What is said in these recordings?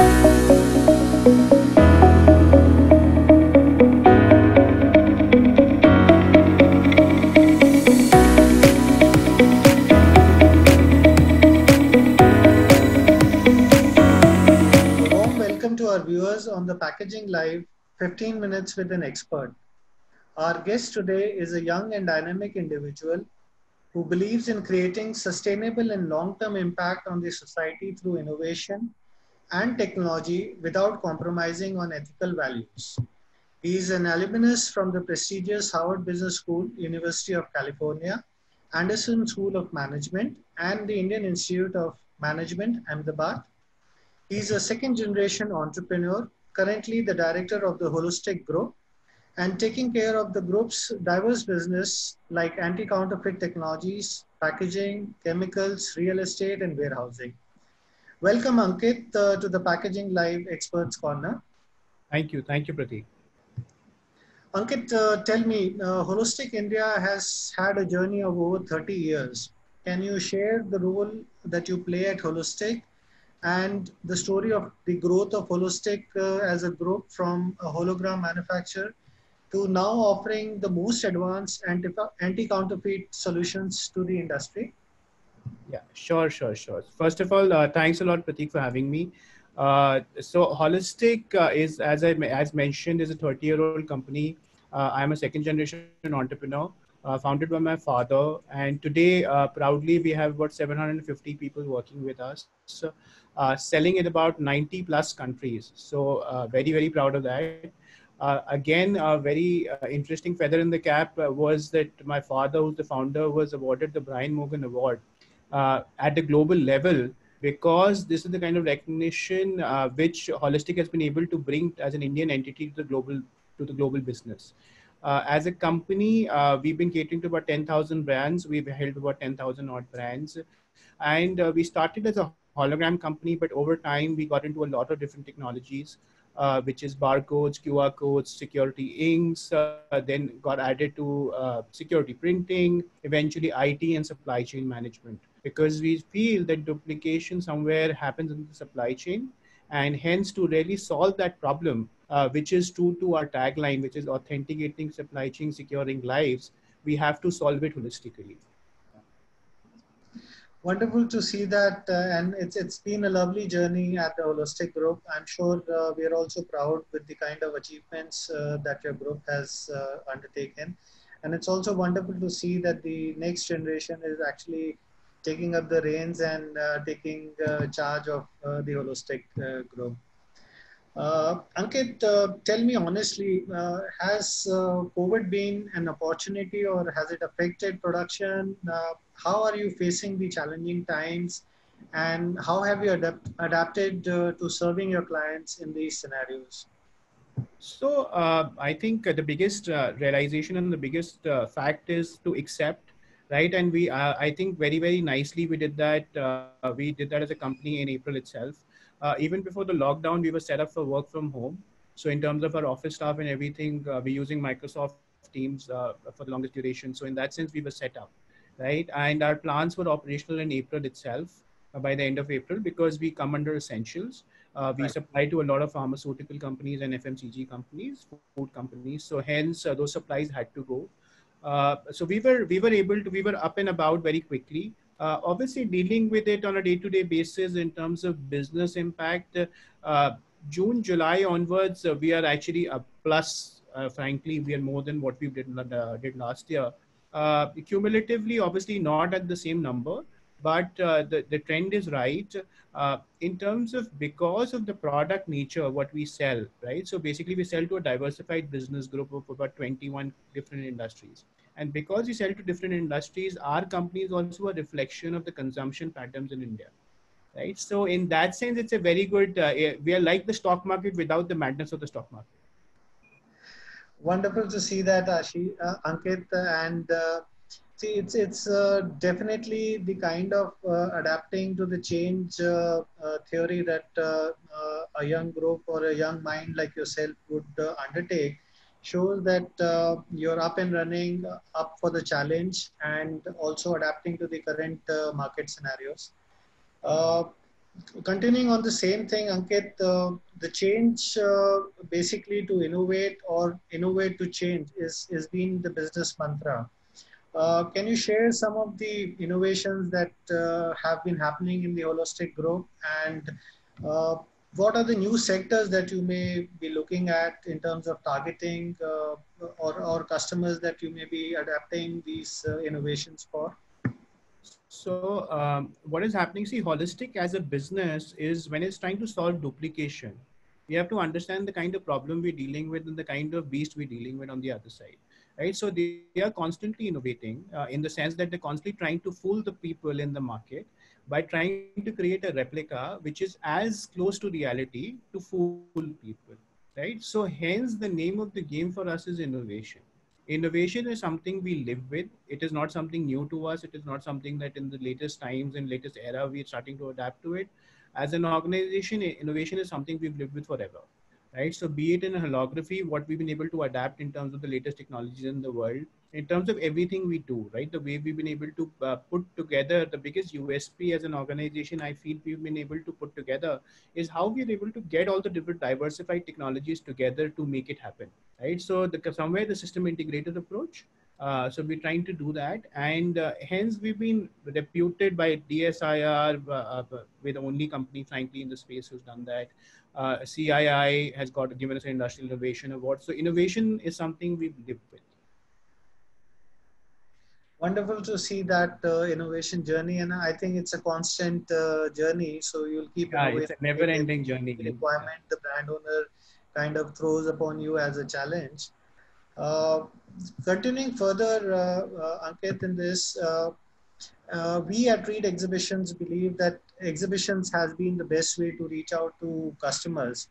A warm welcome to our viewers on the Packaging Live 15 Minutes with an Expert. Our guest today is a young and dynamic individual who believes in creating sustainable and long term impact on the society through innovation and technology without compromising on ethical values. He is an alumnus from the prestigious Harvard Business School, University of California, Anderson School of Management, and the Indian Institute of Management, Ahmedabad. He is a second generation entrepreneur, currently the director of the Holistic Group, and taking care of the group's diverse business like anti-counterfeit technologies, packaging, chemicals, real estate, and warehousing. Welcome, Ankit, to the Packaging Live Experts Corner. Thank you. Thank you, Pratik. Ankit, tell me, Holistic India has had a journey of over 30 years. Can you share the role that you play at Holistic and the story of the growth of Holistic as a group from a hologram manufacturer to now offering the most advanced anti-counterfeit solutions to the industry? Yeah, sure. First of all, thanks a lot, Pratik, for having me. So Holistic is, as mentioned, is a 30-year-old company. I'm a second generation entrepreneur, founded by my father. And today, proudly, we have about 750 people working with us, selling in about 90 plus countries. So very proud of that. Again, a very interesting feather in the cap was that my father, who's the founder, was awarded the Brian Morgan Award at the global level, because this is the kind of recognition which Holistic has been able to bring as an Indian entity to the global business. As a company, we've been catering to about 10,000 brands. We've held about 10,000 odd brands, and we started as a hologram company, but over time we got into a lot of different technologies, which is barcodes, QR codes, security inks, then got added to security printing, eventually IT and supply chain management, because we feel that duplication somewhere happens in the supply chain. And hence, to really solve that problem, which is true to our tagline, which is authenticating supply chain, securing lives, we have to solve it holistically. Wonderful to see that, and it's been a lovely journey at the Holistic Group. I'm sure we are also proud with the kind of achievements that your group has undertaken, and it's also wonderful to see that the next generation is actually taking up the reins and taking charge of the Holistic Group. Ankit, tell me honestly, has COVID been an opportunity or has it affected production? How are you facing the challenging times and how have you adapted to serving your clients in these scenarios? So I think the biggest realization and the biggest fact is to accept, right? And I think very nicely we did that. We did that as a company in April itself. Even before the lockdown, we were set up for work from home. So in terms of our office staff and everything, we're using Microsoft Teams for the longest duration. So in that sense, we were set up, right? And our plans were operational in April itself, by the end of April, because we come under essentials. We Right. supply to a lot of pharmaceutical companies and FMCG companies, food companies. So hence those supplies had to go. So we were up and about very quickly. Obviously, dealing with it on a day-to-day basis in terms of business impact. June, July onwards, we are actually a plus. Frankly, we are more than what we did last year. Cumulatively, obviously not at the same number, but the trend is right in terms of, because of the product nature what we sell, right? So basically we sell to a diversified business group of about 21 different industries, and because we sell to different industries, our company is also a reflection of the consumption patterns in India, right? So in that sense, it's a very good we are like the stock market without the madness of the stock market. Wonderful to see that, Ankit, and see, it's definitely the kind of adapting to the change theory that a young group or a young mind like yourself would undertake. Shows that you're up and running, up for the challenge, and also adapting to the current market scenarios. Uh, Continuing on the same thing, Ankit, the change basically to innovate or innovate to change is being the business mantra. Can you share some of the innovations that have been happening in the Holistic Group, and uh, what are the new sectors that you may be looking at in terms of targeting or customers that you may be adapting these innovations for? So what is happening? See, Holistic as a business is when it's trying to solve duplication, we have to understand the kind of problem we're dealing with and the kind of beast we're dealing with on the other side, right? So they are constantly innovating in the sense that they're constantly trying to fool the people in the market by trying to create a replica which is as close to reality to fool people, right? So hence the name of the game for us is innovation. Innovation is something we live with. It is not something new to us. It is not something that in the latest times and latest era we're starting to adapt to it. As an organization, innovation is something we've lived with forever, right? So be it in a holography, what we've been able to adapt in terms of the latest technologies in the world, in terms of everything we do, right? The way we've been able to put together the biggest USP as an organization, I feel we've been able to put together is how we're able to get all the different diversified technologies together to make it happen, right? So somewhere the system integrated approach. So we're trying to do that, and hence we've been reputed by DSIR. We're the only company, frankly, in the space who's done that. CII has got given us an industrial innovation award. So innovation is something we've lived with. Wonderful to see that innovation journey, and I think it's a constant journey. So you'll keep Yeah, it's innovating a with never-ending every journey. Yeah. requirement the brand owner kind of throws upon you as a challenge. Uh, Continuing further, Ankit, in this, we at Read Exhibitions believe that exhibitions has been the best way to reach out to customers.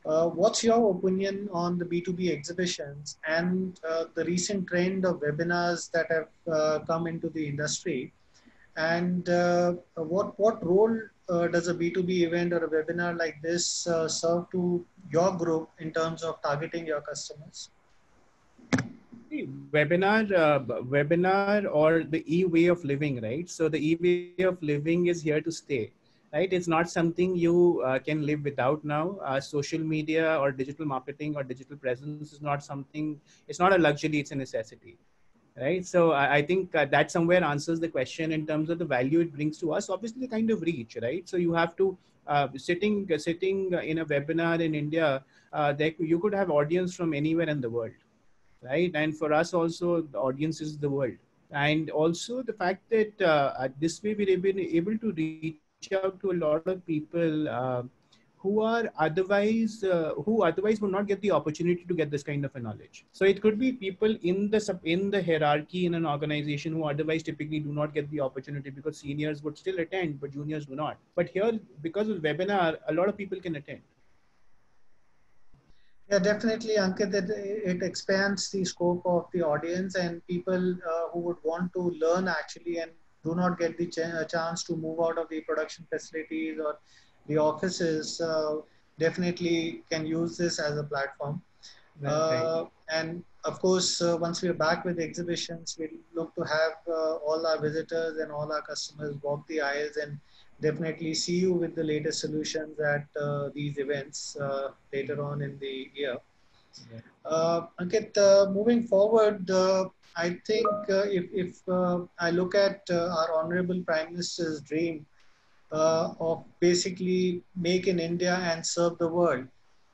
What's your opinion on the B2B exhibitions and the recent trend of webinars that have come into the industry? And what role does a B2B event or a webinar like this serve to your group in terms of targeting your customers? See, webinar or the e-way of living, right? So the e-way of living is here to stay, right? It's not something you can live without now. Social media or digital marketing or digital presence is not something, it's not a luxury, it's a necessity, right? So I think that somewhere answers the question in terms of the value it brings to us. Obviously, the kind of reach, right? So you have to sitting in a webinar in India, you could have audience from anywhere in the world, right? And for us also, the audience is the world. And also the fact that this way we're able to reach out to a lot of people who otherwise would not get the opportunity to get this kind of a knowledge. So it could be people in the hierarchy in an organization who otherwise typically do not get the opportunity because seniors would still attend but juniors do not. But here, because of webinar, a lot of people can attend. Yeah, definitely, Ankit, that it expands the scope of the audience and people who would want to learn actually and do not get the chance to move out of the production facilities or the offices definitely can use this as a platform. Right. And of course, once we're back with exhibitions, we look to have all our visitors and all our customers walk the aisles and definitely see you with the latest solutions at these events later on in the year. Yeah. Ankit, moving forward, I think if I look at our Honorable Prime Minister's dream of basically make in India and serve the world.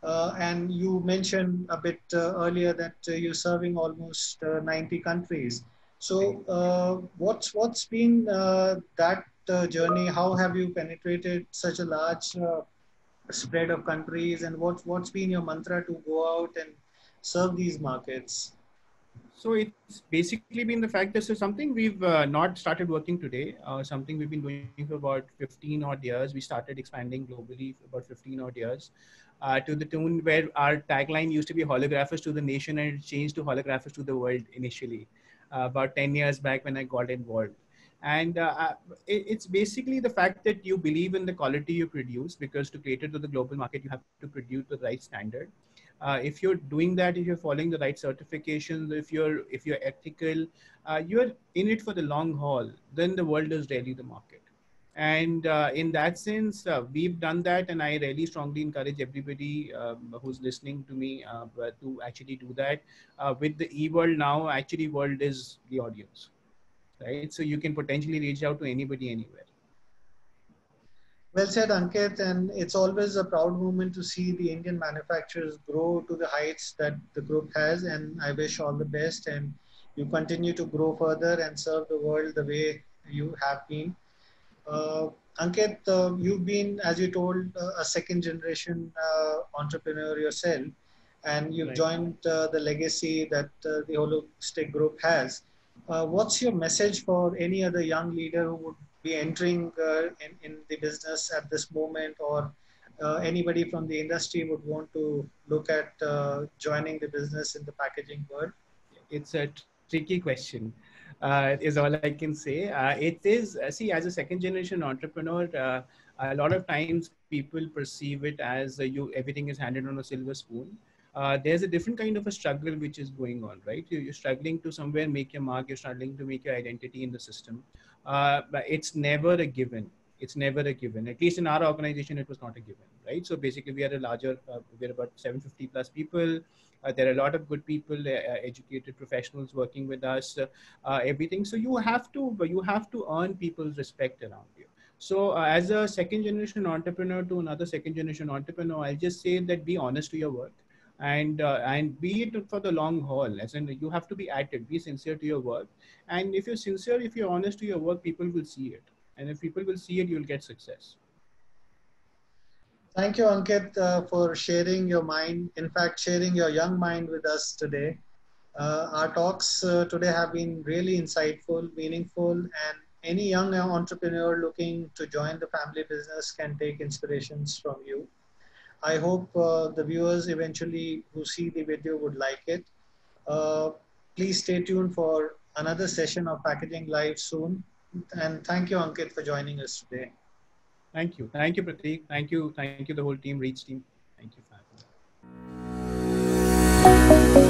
And you mentioned a bit earlier that you're serving almost 90 countries. Right. So, what's been that journey? How have you penetrated such a large spread of countries, and what's been your mantra to go out and serve these markets? So it's basically been the fact that so something we've not started working today, something we've been doing for about 15 odd years. We started expanding globally for about 15 odd years, to the tune where our tagline used to be holographers to the nation and it changed to holographers to the world initially, about 10 years back when I got involved. And it's basically the fact that you believe in the quality you produce, because to cater to the global market, you have to produce the right standard. If you're doing that, if you're following the right certifications, if you're ethical, you're in it for the long haul, then the world is really the market. And in that sense, we've done that, and I really strongly encourage everybody who's listening to me to actually do that. With the e-world now, actually, world is the audience, right? So you can potentially reach out to anybody anywhere. Well said, Ankit. And it's always a proud moment to see the Indian manufacturers grow to the heights that the group has. And I wish all the best. And you continue to grow further and serve the world the way you have been. Uh, Ankit, you've been, as you told, a second generation entrepreneur yourself, and you've Right. joined the legacy that the Holistic Group has. What's your message for any other young leader who would be entering in the business at this moment, or anybody from the industry would want to look at joining the business in the packaging world? It's a tricky question, is all I can say. It is, see, as a second generation entrepreneur, a lot of times people perceive it as everything is handed on a silver spoon. There's a different kind of a struggle which is going on, right? You're struggling to somewhere make your mark, you're struggling to make your identity in the system. But it's never a given. It's never a given. At least in our organization, it was not a given, right? So basically, we are a larger, we're about 750 plus people. There are a lot of good people, educated professionals working with us, everything. So you have to earn people's respect around you. So as a second generation entrepreneur to another second generation entrepreneur, I'll just say that be honest to your work, and be it for the long haul. As in, you have to be at it, be sincere to your work, and if you're sincere, if you're honest to your work, people will see it, and if people will see it, you'll get success. Thank you, Ankit, for sharing your mind. In fact, sharing your young mind with us today. Our talks today have been really insightful, meaningful, and any young entrepreneur looking to join the family business can take inspirations from you. I hope the viewers eventually who see the video would like it. Uh, Please stay tuned for another session of Packaging Live soon. And thank you, Ankit, for joining us today. Thank you, Pratik. Thank you, the whole team, Reach team. Thank you for having me.